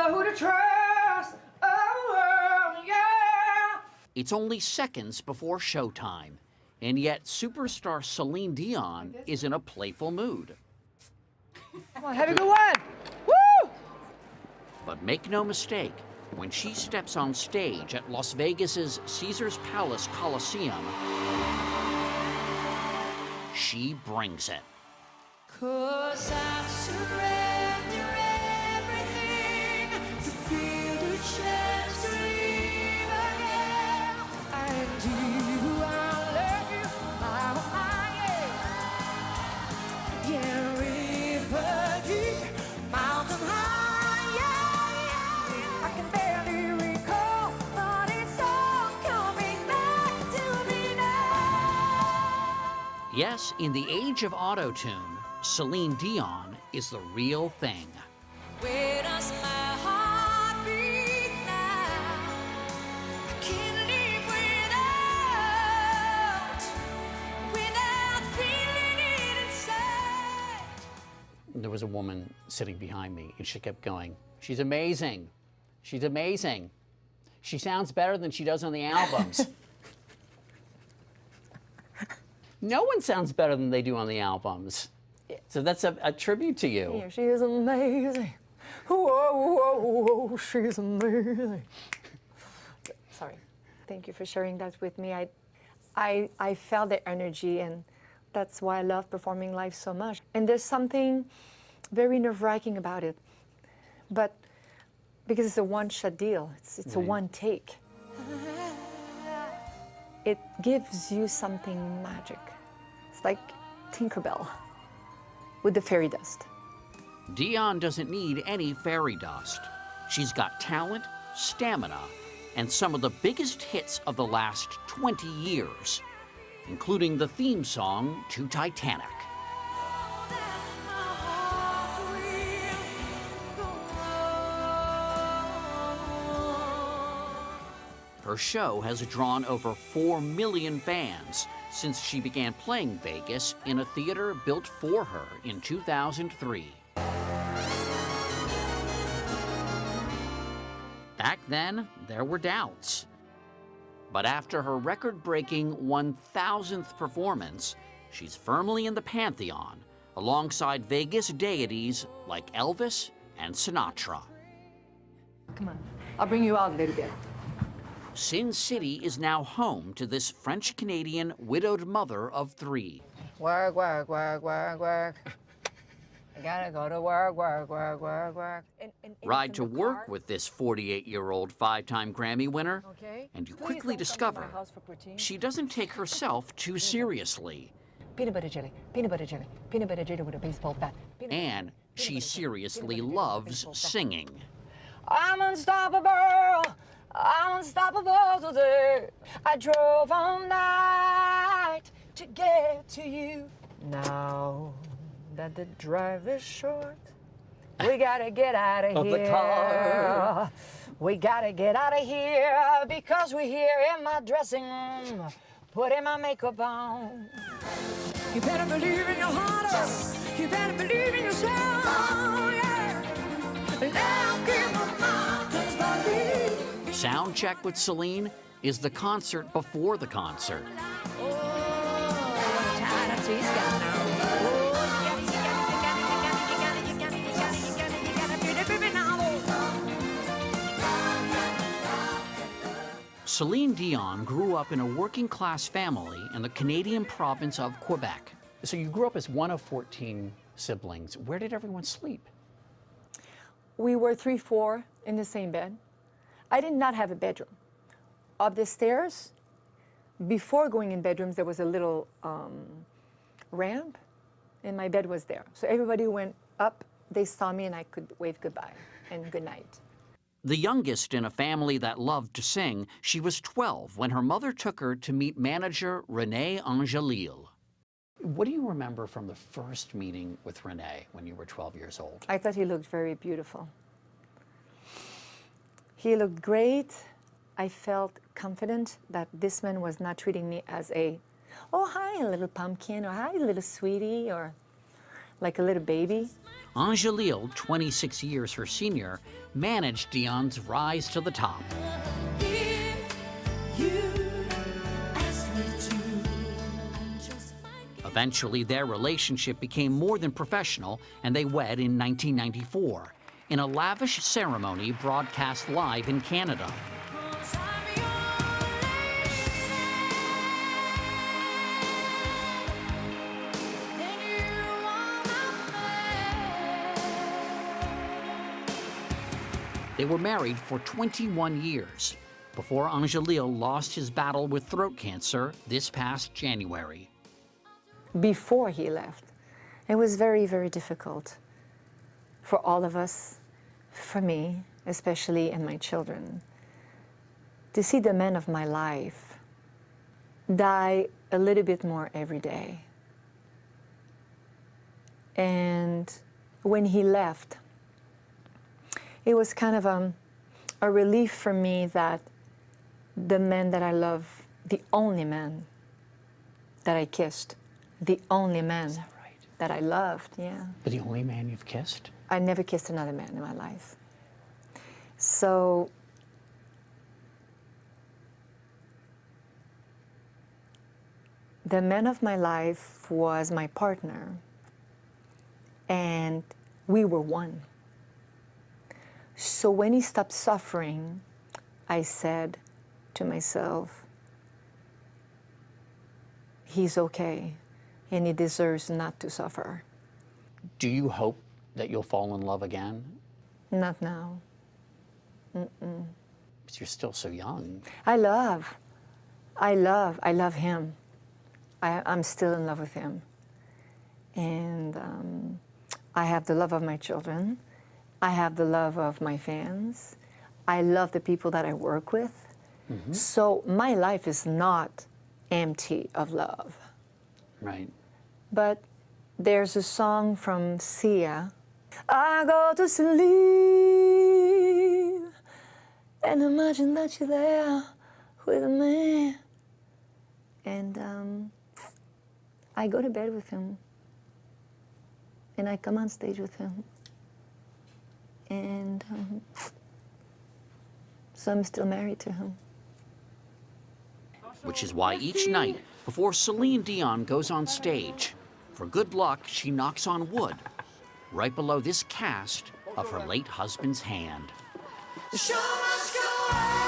know who to trust. Oh, yeah. It's only seconds before showtime, and yet superstar Celine Dion is in a playful mood. Come on, have a good one. Woo! But make no mistake, when she steps on stage at Las Vegas's Caesars Palace Coliseum, she brings it. 'Cause I surrender everything to feel the chance to live again. And you, I love you, yeah, river deep, mountain high, yeah. I can barely recall, but it's all coming back to me now. Yes, in the age of auto-tune, Celine Dion is the real thing. Where does my heart beat now? I can't live without feeling it inside. There was a woman sitting behind me, and she kept going, "She's amazing. She's amazing. She sounds better than she does on the albums." No one sounds better than they do on the albums. So that's a tribute to you. Yeah, she is amazing. Whoa, whoa, whoa, she's amazing. Sorry. Thank you for sharing that with me. I felt the energy, and that's why I love performing live so much. And there's something very nerve-wracking about it. But because it's a one-shot deal, it's Right. a one take. It gives you something magic. It's like Tinkerbell with the fairy dust. Dion doesn't need any fairy dust. She's got talent, stamina, and some of the biggest hits of the last 20 years, including the theme song to Titanic. Her show has drawn over 4 million fans since she began playing Vegas in a theater built for her in 2003. Back then, there were doubts. But after her record-breaking 1,000th performance, she's firmly in the pantheon, alongside Vegas deities like Elvis and Sinatra. Come on, I'll bring you out a little bit. Sin City is now home to this French-Canadian widowed mother of 3. Work, work, work, work, work. I gotta go to work, work, work, work, work. Ride to work with this 48-year-old 5-time Grammy winner, Okay. and you Please quickly don't come to my discover house for poutine. she doesn't take herself too seriously, Peanut butter jelly with a baseball bat. and she seriously loves singing. I'm unstoppable. I'm unstoppable today. I drove all night to get to you. Now that the drive is short, we gotta get out of Of here. the car. We gotta get out of here because we're here in my dressing room, putting my makeup on. You better believe in your heart. You better believe in yourself. Yeah. Now give the mountains for me. Sound check with Celine is the concert before the concert. Celine Dion grew up in a working-class family in the Canadian province of Quebec. So you grew up as one of 14 siblings. Where did everyone sleep? We were 3-4 in the same bed. I did not have a bedroom. Up the stairs, before going in bedrooms, there was a little ramp, and my bed was there. So everybody went up, they saw me, and I could wave goodbye and good night. The youngest in a family that loved to sing, she was 12 when her mother took her to meet manager René Angelil. What do you remember from the first meeting with René when you were 12 years old? I thought he looked very beautiful. He looked great. I felt confident that this man was not treating me as a, oh, hi, little pumpkin, or hi, little sweetie, or like a little baby. Angelil, 26 years her senior, managed Dion's rise to the top. Eventually, their relationship became more than professional, and they wed in 1994 in a lavish ceremony broadcast live in Canada. They were married for 21 years before Angelil lost his battle with throat cancer this past January. Before he left, it was very, very difficult for all of us, for me, especially, and my children, to see the man of my life die a little bit more every day. And when he left, it was kind of a relief for me that the man that I love, the only man that I kissed, the only man that I loved, yeah. But the only man you've kissed? I never kissed another man in my life. So the man of my life was my partner, and we were one. So when he stopped suffering, I said to myself, he's okay, and he deserves not to suffer. Do you hope that you'll fall in love again? Not now. Because you're still so young. I love him. I'm still in love with him. And I have the love of my children. I have the love of my fans. I love the people that I work with. Mm-hmm. So my life is not empty of love. Right. But there's a song from Sia. I go to sleep and imagine that you're there with me. And I go to bed with him. And I come on stage with him. And so I'm still married to him. Which is why each night before Celine Dion goes on stage, for good luck, she knocks on wood right below this cast of her late husband's hand. The show must go on.